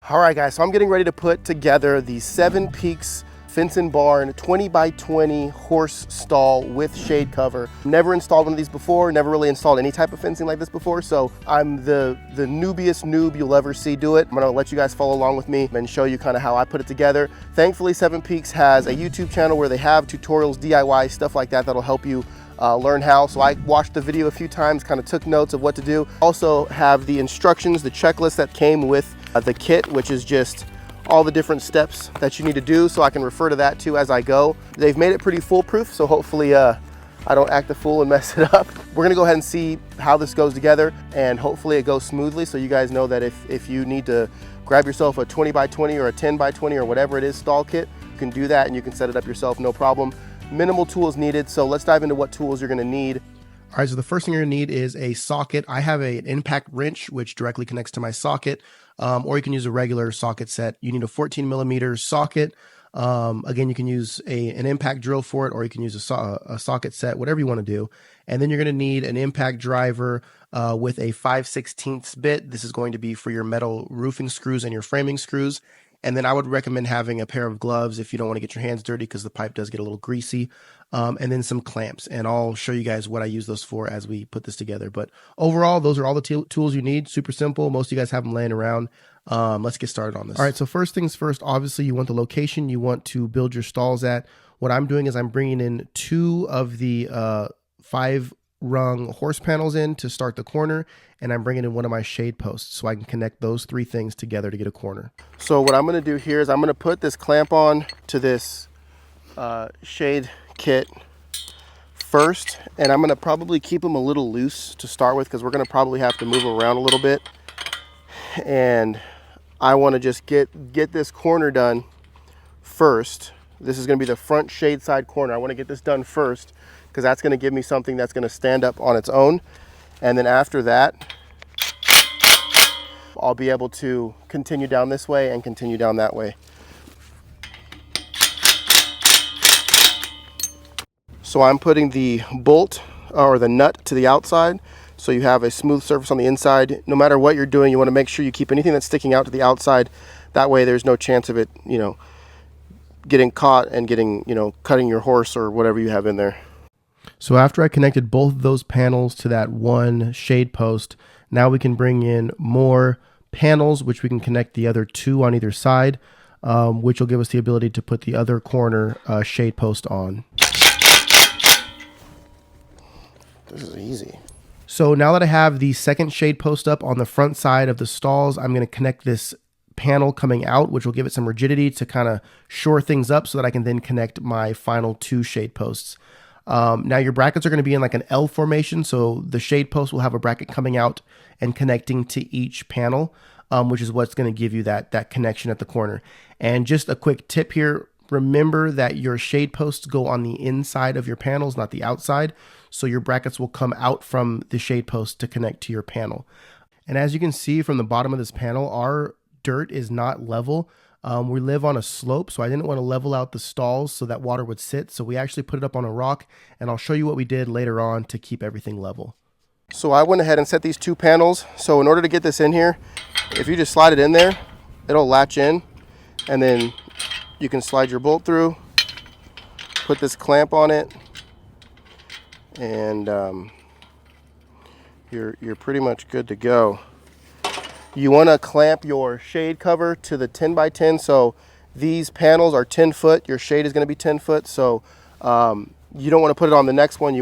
All right, guys, so I'm getting ready to put together the Seven Peaks Fence and Barn 20 by 20 horse stall with shade cover. Never installed one of these before, never really installed any type of fencing like this before, so I'm the noobiest noob you'll ever see do it. I'm gonna let you guys follow along with me and show you kind of how I put it together. Thankfully, Seven Peaks has a YouTube channel where they have tutorials, DIY, stuff like that that'll help you learn how. So I watched the video a few times, kind of took notes of what to do. Also have the instructions, the checklist that came with the kit, which is just all the different steps that you need to do, so I can refer to that too as I go. They've made it pretty foolproof, so hopefully I don't act a fool and mess it up. We're gonna go ahead and see how this goes together, and hopefully it goes smoothly, so you guys know that if you need to grab yourself a 20 by 20 or a 10 by 20 or whatever it is stall kit, you can do that and you can set it up yourself, no problem. Minimal tools needed, so let's dive into what tools you're gonna need. All right, so the first thing you're gonna need is a socket. I have an impact wrench, which directly connects to my socket, or you can use a regular socket set. You need a 14mm socket. Again, you can use an impact drill for it, or you can use a socket set, whatever you wanna do. And then you're gonna need an impact driver with a 5/16 bit. This is going to be for your metal roofing screws and your framing screws. And then I would recommend having a pair of gloves if you don't want to get your hands dirty, because the pipe does get a little greasy. And then some clamps, and I'll show you guys what I use those for as we put this together. But overall, those are all the tools you need. Super simple. Most of you guys have them laying around. Let's get started on this. All right, so first things first, obviously you want the location you want to build your stalls at. What I'm doing is I'm bringing in 2 of the 5-rung horse panels in to start the corner, and I'm bringing in 1 of my shade posts so I can connect those 3 things together to get a corner. So what I'm going to do here is I'm going to put this clamp on to this shade kit first, and I'm going to probably keep them a little loose to start with, because we're going to probably have to move around a little bit, and I want to just get this corner done first. This is going to be the front shade side corner. I want to get this done first, because that's going to give me something that's going to stand up on its own. And then after that, I'll be able to continue down this way and continue down that way. So I'm putting the bolt or the nut to the outside, so you have a smooth surface on the inside. No matter what you're doing, you want to make sure you keep anything that's sticking out to the outside. That way there's no chance of it, getting caught and getting, cutting your horse or whatever you have in there. So after I connected both of those panels to that 1 shade post, now we can bring in more panels, which we can connect the other 2 on either side, which will give us the ability to put the other corner shade post on. This is easy. So now that I have the second shade post up on the front side of the stalls, I'm going to connect this panel coming out, which will give it some rigidity to kind of shore things up so that I can then connect my final 2 shade posts. Now your brackets are going to be in like an L formation, so the shade post will have a bracket coming out and connecting to each panel, which is what's going to give you that connection at the corner. And just a quick tip here, remember that your shade posts go on the inside of your panels, not the outside, so your brackets will come out from the shade post to connect to your panel. And as you can see from the bottom of this panel, our dirt is not level. We live on a slope, so I didn't want to level out the stalls so that water would sit. So we actually put it up on a rock, and I'll show you what we did later on to keep everything level. So I went ahead and set these 2 panels. So in order to get this in here, if you just slide it in there, it'll latch in, and then you can slide your bolt through, put this clamp on it, and you're pretty much good to go. You want to clamp your shade cover to the 10 by 10. So these panels are 10 foot. Your shade is going to be 10 foot. So you don't want to put it on the next one.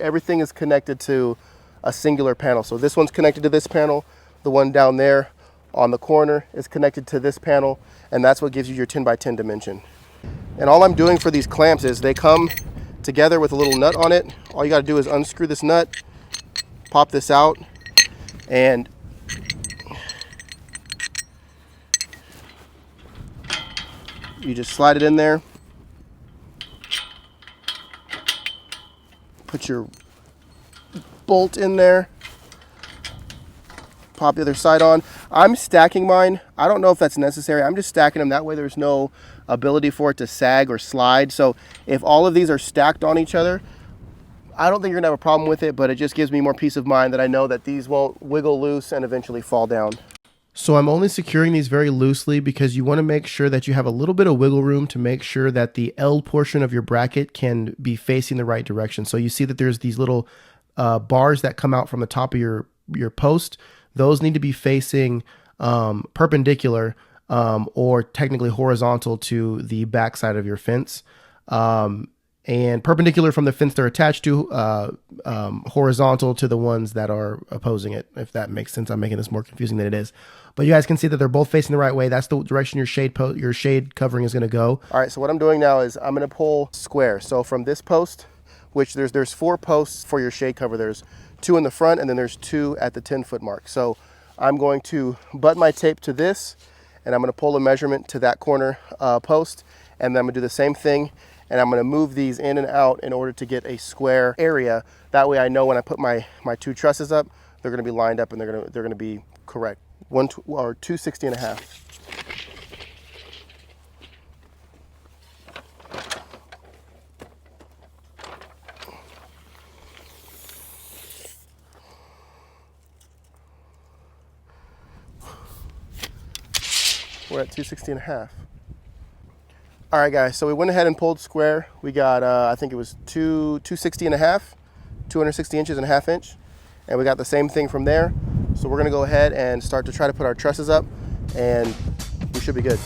Everything is connected to a singular panel. So this one's connected to this panel. The one down there on the corner is connected to this panel. And that's what gives you your 10 by 10 dimension. And all I'm doing for these clamps is they come together with a little nut on it. All you got to do is unscrew this nut, pop this out, and you just slide it in there, put your bolt in there, pop the other side on. I'm stacking mine. I don't know if that's necessary. I'm just stacking them. That way there's no ability for it to sag or slide. So if all of these are stacked on each other, I don't think you're gonna have a problem with it, but it just gives me more peace of mind that I know that these won't wiggle loose and eventually fall down. So I'm only securing these very loosely because you want to make sure that you have a little bit of wiggle room to make sure that the L portion of your bracket can be facing the right direction. So you see that there's these little bars that come out from the top of your post. Those need to be facing perpendicular or technically horizontal to the back side of your fence. And perpendicular from the fence they're attached to, horizontal to the ones that are opposing it, if that makes sense. I'm making this more confusing than it is. But you guys can see that they're both facing the right way. That's the direction your shade covering is going to go. All right, so what I'm doing now is I'm going to pull square. So from this post, which there's 4 posts for your shade cover. There's 2 in the front, and then there's 2 at the 10-foot mark. So I'm going to butt my tape to this, and I'm going to pull a measurement to that corner post, and then I'm going to do the same thing. And I'm going to move these in and out in order to get a square area. That way I know when I put my 2 trusses up, they're going to be lined up and they're going to be correct. 260 and a half. We're at 260 and a half. All right, guys, so we went ahead and pulled square. We got, I think it was 260 and a half, 260 inches and a half inch. And we got the same thing from there. So we're gonna go ahead and start to try to put our trusses up, and we should be good.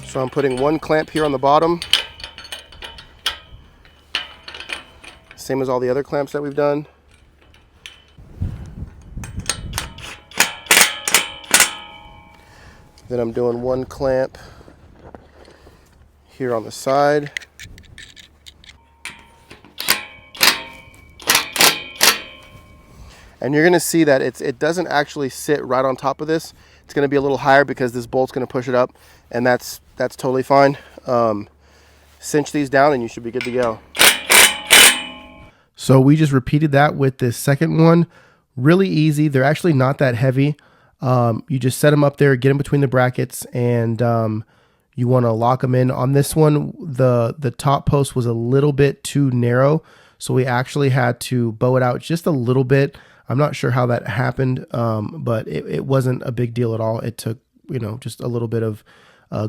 So I'm putting 1 clamp here on the bottom, same as all the other clamps that we've done. Then I'm doing 1 clamp here on the side. And you're gonna see that it doesn't actually sit right on top of this. It's gonna be a little higher because this bolt's gonna push it up, and that's totally fine. Cinch these down and you should be good to go. So we just repeated that with this second one. Really easy. They're actually not that heavy. You just set them up there, get them between the brackets, and you want to lock them in. On this one, the top post was a little bit too narrow, so we actually had to bow it out just a little bit. I'm not sure how that happened, but it wasn't a big deal at all. It took, just a little bit of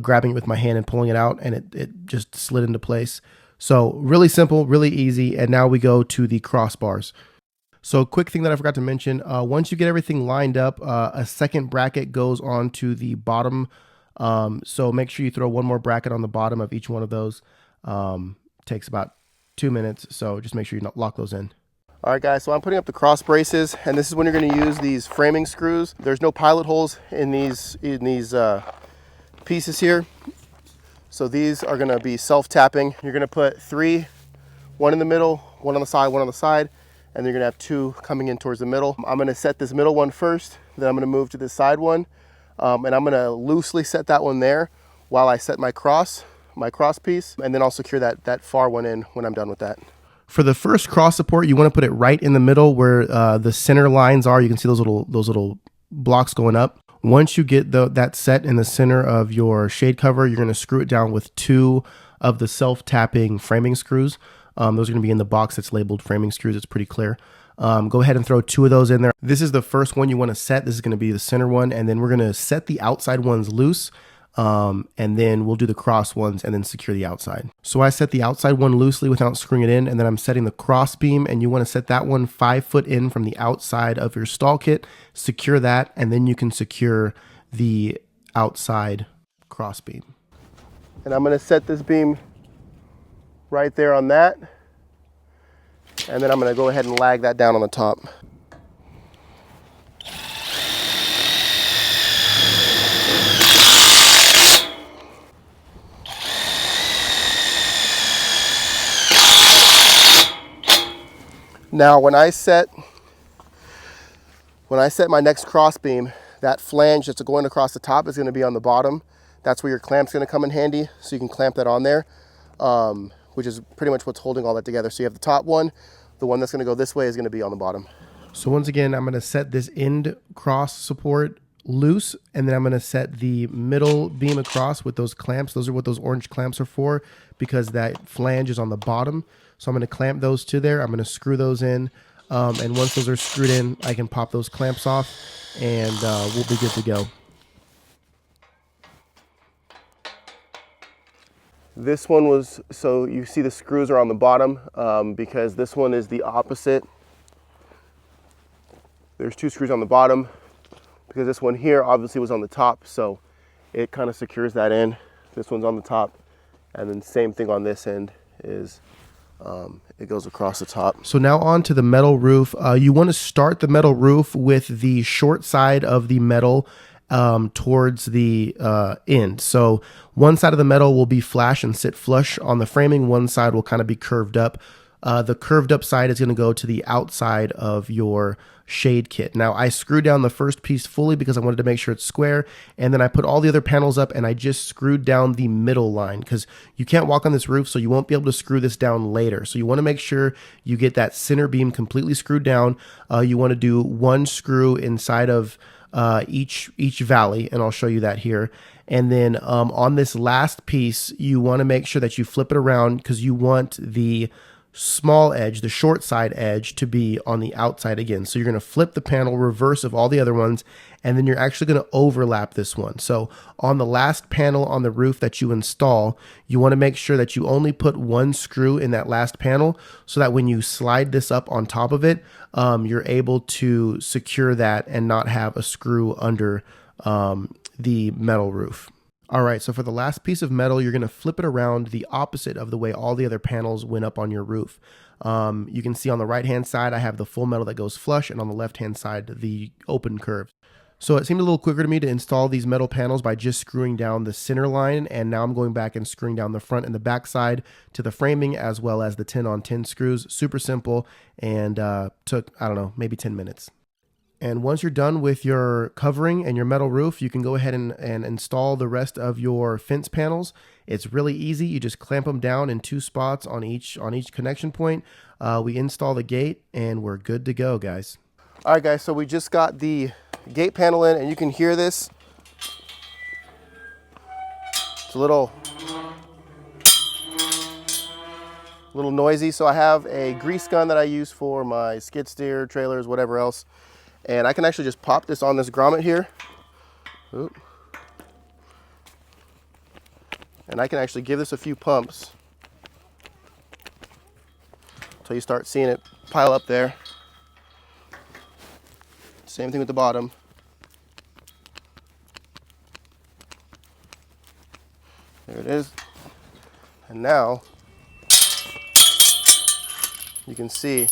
grabbing it with my hand and pulling it out, and it just slid into place. So really simple, really easy. And now we go to the crossbars. So quick thing that I forgot to mention, once you get everything lined up, a second bracket goes on to the bottom. So make sure you throw 1 more bracket on the bottom of each one of those. Takes about 2 minutes, so just make sure you lock those in. All right, guys, so I'm putting up the cross braces, and this is when you're going to use these framing screws. There's no pilot holes in these pieces here. So these are going to be self-tapping. You're going to put 3, 1 in the middle, 1 on the side, 1 on the side, and you're going to have 2 coming in towards the middle. I'm going to set this middle one first, then I'm going to move to this side one, and I'm going to loosely set that one there while I set my cross piece, and then I'll secure that far one in when I'm done with that. For the first cross support, you want to put it right in the middle where the center lines are. You can see those little blocks going up. Once you get that set in the center of your shade cover, you're going to screw it down with 2 of the self-tapping framing screws. Those are going to be in the box that's labeled framing screws. It's pretty clear. Go ahead and throw 2 of those in there. This is the first one you want to set. This is going to be the center one, and then we're going to set the outside ones loose. And then we'll do the cross ones and then secure the outside. So I set the outside one loosely without screwing it in, and then I'm setting the cross beam, and you want to set that one 5 foot in from the outside of your stall kit, secure that, and then you can secure the outside cross beam. And I'm going to set this beam right there on that, and then I'm going to go ahead and lag that down on the top. Now, when I set my next cross beam, that flange that's going across the top is going to be on the bottom. That's where your clamp's going to come in handy, so you can clamp that on there, which is pretty much what's holding all that together. So you have the top one, the one that's going to go this way is going to be on the bottom. So once again, I'm going to set this end cross support loose, and then I'm going to set the middle beam across with those clamps. Those are what those orange clamps are for, because that flange is on the bottom. So I'm going to clamp those to there. I'm going to screw those in, and once those are screwed in, I can pop those clamps off, and we'll be good to go. This one was, so you see the screws are on the bottom, because this one is the opposite. There's 2 screws on the bottom because this one here obviously was on the top, so it kind of secures that in. This one's on the top, and then same thing on this end is it goes across the top. So now on to the metal roof. You want to start the metal roof with the short side of the metal towards the end. So one side of the metal will be flash and sit flush on the framing. One side will kind of be curved up. The curved up side is going to go to the outside of your shade kit. Now I screwed down the first piece fully because I wanted to make sure it's square, and then I put all the other panels up and I just screwed down the middle line, because you can't walk on this roof, so you won't be able to screw this down later. So you want to make sure you get that center beam completely screwed down. You want to do 1 screw inside of each valley, and I'll show you that here. And then on this last piece, you want to make sure that you flip it around, because you want the small edge, the short side edge, to be on the outside again. So you're going to flip the panel reverse of all the other ones, and then you're actually going to overlap this one. So on the last panel on the roof that you install, you want to make sure that you only put 1 screw in that last panel, so that when you slide this up on top of it, you're able to secure that and not have a screw under the metal roof. All right, so for the last piece of metal, you're going to flip it around the opposite of the way all the other panels went up on your roof. You can see on the right-hand side, I have the full metal that goes flush, and on the left-hand side, the open curve. So it seemed a little quicker to me to install these metal panels by just screwing down the center line, and now I'm going back and screwing down the front and the back side to the framing, as well as the 10-on-10 screws. Super simple, and took, I don't know, maybe 10 minutes. And once you're done with your covering and your metal roof, you can go ahead and install the rest of your fence panels. It's really easy. You just clamp them down in 2 spots on each connection point. We install the gate, and we're good to go, guys. All right, guys, so we just got the gate panel in, and you can hear this. It's a little noisy. So I have a grease gun that I use for my skid steer, trailers, whatever else. And I can actually just pop this on this grommet here. Oop. And I can actually give this a few pumps until you start seeing it pile up there. Same thing with the bottom. There it is. And now you can see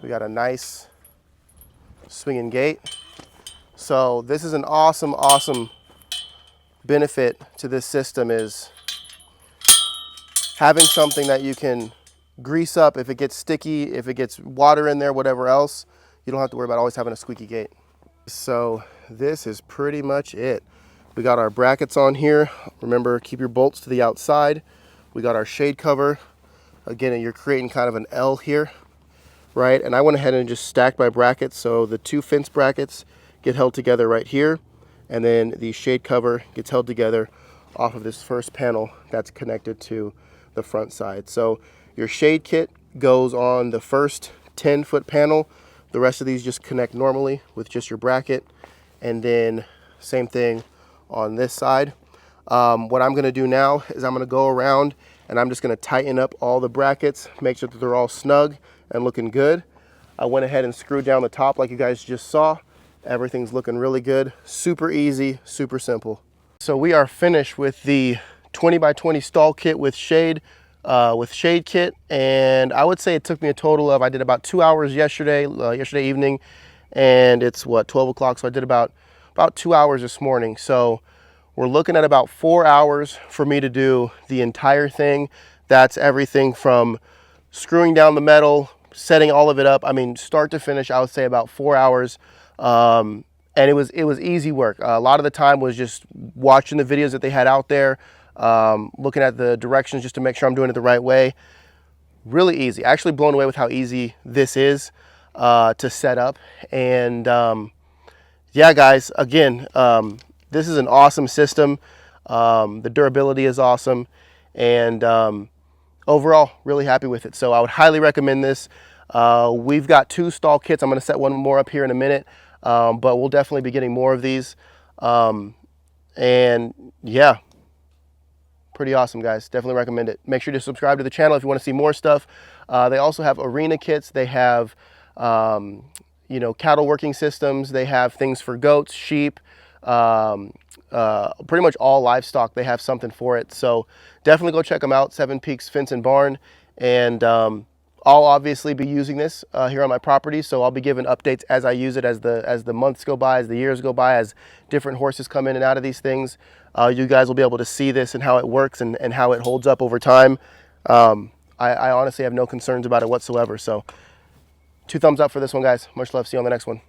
we got a nice swinging gate. So this is an awesome benefit to this system, is having something that you can grease up if it gets sticky, if it gets water in there, whatever else. You don't have to worry about always having a squeaky gate. So this is pretty much it. We got our brackets on here. Remember, keep your bolts to the outside. We got our shade cover. Again, you're creating kind of an L here, right? And I went ahead and just stacked my brackets. So the 2 fence brackets get held together right here, and then the shade cover gets held together off of this first panel that's connected to the front side. So your shade kit goes on the first 10-foot panel. The rest of these just connect normally with just your bracket, and then same thing on this side. What I'm going to do now is I'm going to go around and I'm just going to tighten up all the brackets, make sure that they're all snug and looking good. I went ahead and screwed down the top like you guys just saw. Everything's looking really good. Super easy, super simple. So we are finished with the 20x20 stall kit with shade kit, and I would say it took me a total of, I did about 2 hours yesterday evening, and it's what, 12 o'clock, so I did about 2 hours this morning. So we're looking at about 4 hours for me to do the entire thing. That's everything from screwing down the metal, setting all of it up. I mean, start to finish, I would say about 4 hours. And it was easy work. A lot of the time was just watching the videos that they had out there, looking at the directions just to make sure I'm doing it the right way. Really easy. Actually blown away with how easy this is to set up. And yeah, guys, again, this is an awesome system. The durability is awesome, and overall, really happy with it. So I would highly recommend this. We've got 2 stall kits. I'm going to set one more up here in a minute, but we'll definitely be getting more of these. And yeah, pretty awesome, guys. Definitely recommend it. Make sure to subscribe to the channel if you want to see more stuff. They also have arena kits. They have, you know, cattle working systems. They have things for goats, sheep, pretty much all livestock. They have something for it. So definitely go check them out. Seven Peaks Fence and Barn. And I'll obviously be using this here on my property, so I'll be giving updates as I use it, as the months go by, as the years go by, as different horses come in and out of these things. You guys will be able to see this and how it works and how it holds up over time. I honestly have no concerns about it whatsoever. So 2 thumbs up for this one, guys. Much love. See you on the next one.